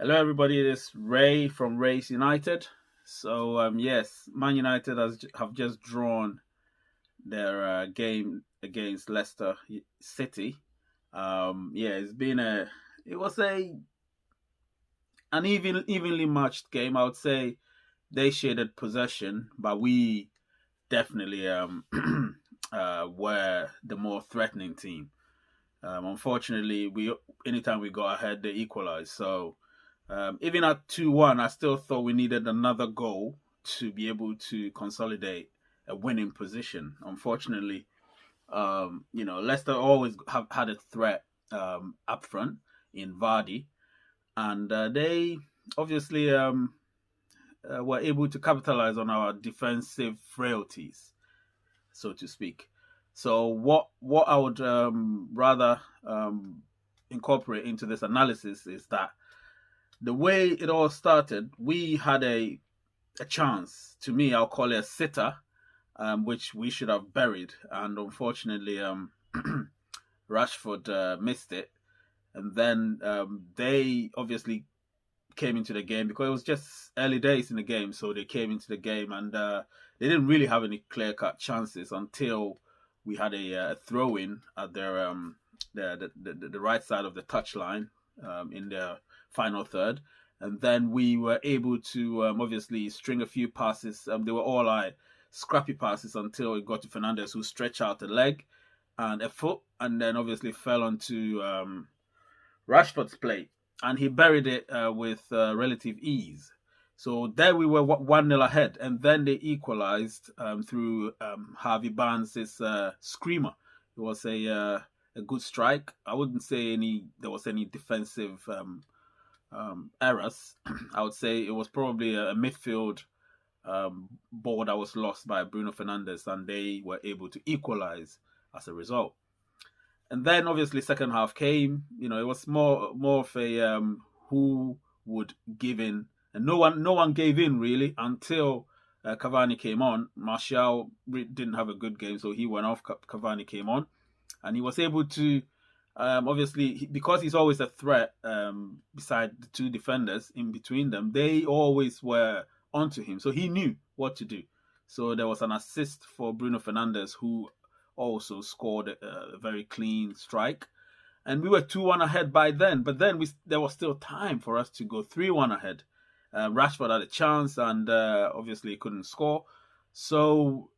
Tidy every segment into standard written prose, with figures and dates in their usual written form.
Hello, everybody. This is Ray from Race United. Yes, Man United have just drawn their game against Leicester City. Yeah, it was an evenly matched game. I would say they shaded possession, but we definitely were the more threatening team. Unfortunately, we anytime we got ahead, they equalized. Even at 2-1, I still thought we needed another goal to be able to consolidate a winning position. Unfortunately, Leicester always have had a threat up front in Vardy, and they obviously were able to capitalize on our defensive frailties, so to speak. So what I would rather incorporate into this analysis is that the way it all started, we had a chance. To me, I'll call it a sitter, which we should have buried. And unfortunately, Rashford missed it. And then they obviously came into the game because it was just early days in the game. So they came into the game and they didn't really have any clear cut chances until we had a throw in at their the right side of the touchline in their final third. And then we were able to obviously string a few passes. They were all like scrappy passes until it got to Fernandes, who stretched out a leg and a foot, and then obviously fell onto Rashford's plate, and he buried it with relative ease. So there we were 1-0 ahead, and then they equalized through Harvey Barnes' screamer. It was a good strike. I wouldn't say there was any defensive errors. I would say it was probably a midfield ball that was lost by Bruno Fernandes, and they were able to equalize as a result. And then obviously second half came. It was more of a who would give in, and no one gave in really until Cavani came on. Martial didn't have a good game, so he went off. Cavani came on, and he was able to obviously because he's always a threat beside the two defenders in between them. They always were onto him, so he knew what to do. So there was an assist for Bruno Fernandes, who also scored a very clean strike. And we were 2-1 ahead by then, but then there was still time for us to go 3-1 ahead. Rashford had a chance and obviously couldn't score. So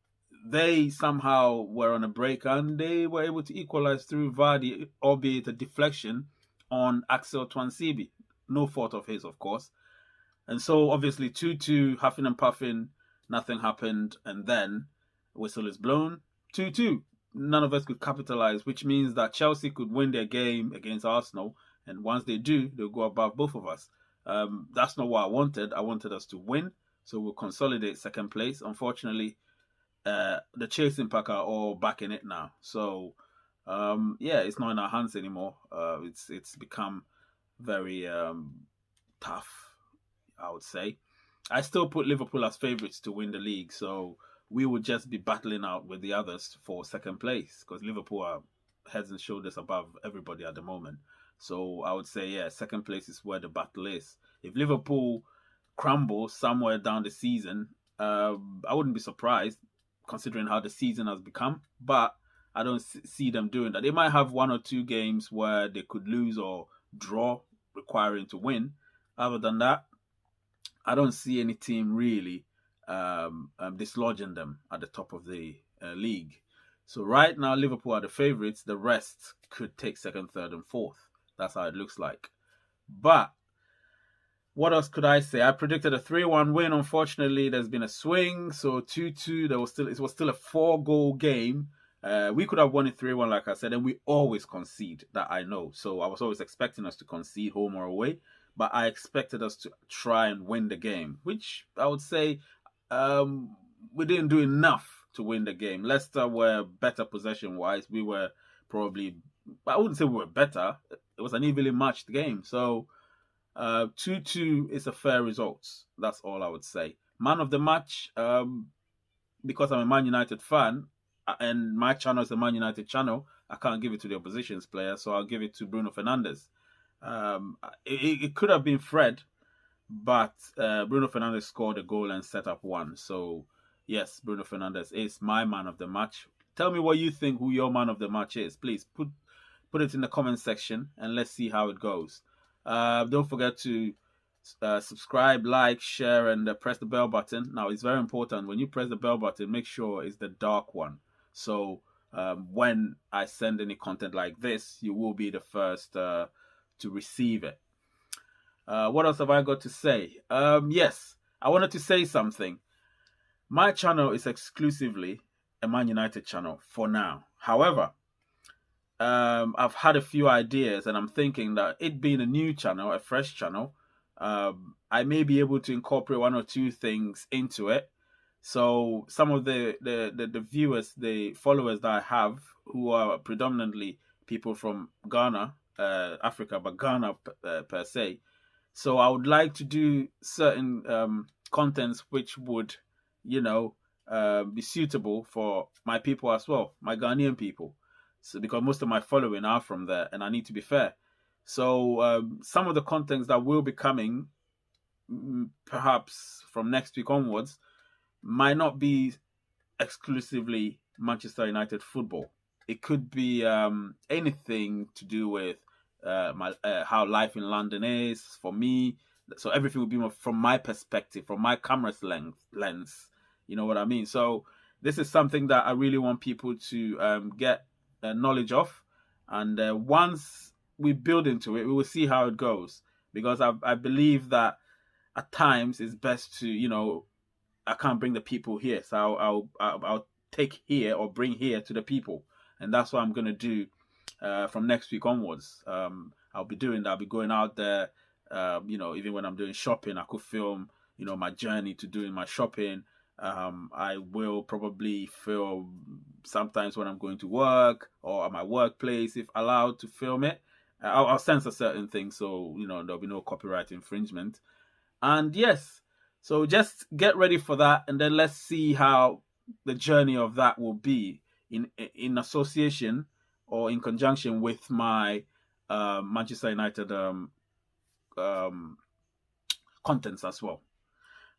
they somehow were on a break and they were able to equalize through Vardy, albeit a deflection on Axel Twansibi. No fault of his, of course. And so obviously 2-2, huffing and puffing, nothing happened. And then whistle is blown, 2-2. None of us could capitalize, which means that Chelsea could win their game against Arsenal. And once they do, they'll go above both of us. That's not what I wanted. I wanted us to win. So we'll consolidate second place. Unfortunately, the chasing pack are all back in it now. So, yeah, it's not in our hands anymore. It's become very tough, I would say. I still put Liverpool as favourites to win the league. So we would just be battling out with the others for second place because Liverpool are heads and shoulders above everybody at the moment. So I would say, yeah, second place is where the battle is. If Liverpool crumble somewhere down the season, I wouldn't be surprised considering how the season has become. But I don't see them doing that. They might have one or two games where they could lose or draw, requiring to win. Other than that, I don't see any team really dislodging them at the top of the league. So right now, Liverpool are the favourites. The rest could take second, third, and fourth. That's how it looks like. But what else could I say? I predicted a 3-1 win. Unfortunately, there's been a swing. So 2-2. It was still a 4-goal game. We could have won it 3-1, like I said, and we always concede. That I know. So I was always expecting us to concede home or away. But I expected us to try and win the game, which I would say we didn't do enough to win the game. Leicester were better possession-wise. We were probably, I wouldn't say we were better. It was an evenly matched game. So 2-2 is a fair result. That's all I would say. Man of the match, because I'm a Man United fan, and my channel is a Man United channel, I can't give it to the opposition's player, so I'll give it to Bruno Fernandes. It could have been Fred, but Bruno Fernandes scored a goal and set up one. So yes, Bruno Fernandes is my man of the match. Tell me what you think who your man of the match is. Please put it in the comment section and let's see how it goes. Don't forget to subscribe, like, share, and press the bell button. Now, it's very important when you press the bell button, make sure it's the dark one. So when I send any content like this, you will be the first to receive it. What else have I got to say? Yes, I wanted to say something. My channel is exclusively a Man United channel for now. However, I've had a few ideas, and I'm thinking that it being a new channel, a fresh channel, I may be able to incorporate one or two things into it. So some of the viewers, the followers that I have, who are predominantly people from Ghana, Africa, but Ghana per se. So I would like to do certain contents which would, be suitable for my people as well, my Ghanaian people. So because most of my following are from there, and I need to be fair. So some of the contents that will be coming, perhaps from next week onwards, might not be exclusively Manchester United football. It could be anything to do with how life in London is for me. So everything will be more from my perspective, from my camera's lens. You know what I mean? So this is something that I really want people to get knowledge of, and once we build into it, we will see how it goes. Because I believe that at times it's best to I can't bring the people here, so I'll take here or bring here to the people, and that's what I'm gonna do from next week onwards. I'll be doing that. I'll be going out there. Even when I'm doing shopping, I could film my journey to doing my shopping. I will probably film sometimes when I'm going to work or at my workplace if allowed to film it. I'll censor certain things so there'll be no copyright infringement. And yes, so just get ready for that, and then let's see how the journey of that will be in association or in conjunction with my Manchester United contents as well.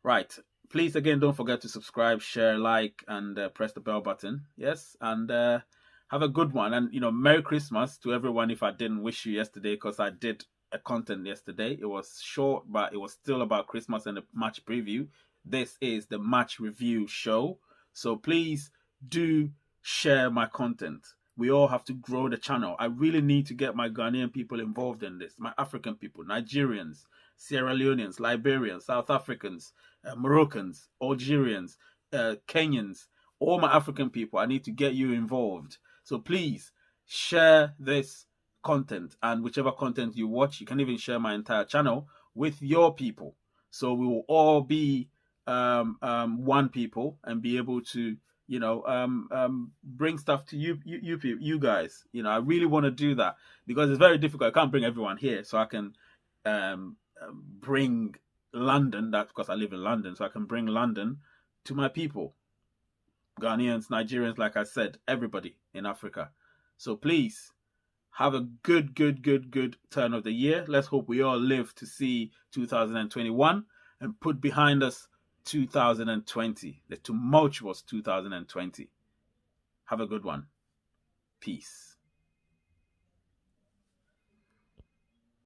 Right. Please, again, don't forget to subscribe, share, like, and press the bell button. Yes, and have a good one. And, Merry Christmas to everyone if I didn't wish you yesterday, because I did a content yesterday. It was short, but it was still about Christmas and the match preview. This is the match review show. So please do share my content. We all have to grow the channel. I really need to get my Ghanaian people involved in this, my African people, Nigerians, Sierra Leoneans, Liberians, South Africans, Moroccans, Algerians, Kenyans, all my African people. I need to get you involved. So please share this content, and whichever content you watch, you can even share my entire channel with your people. So we will all be one people and be able to bring stuff to you guys. I really want to do that because it's very difficult. I can't bring everyone here, so I can bring London. That's because I live in London, so I can bring London to my people, Ghanaians, Nigerians, like I said, everybody in Africa. So please have a good turn of the year. Let's hope we all live to see 2021 and put behind us 2020, the tumultuous 2020. Have a good one. Peace.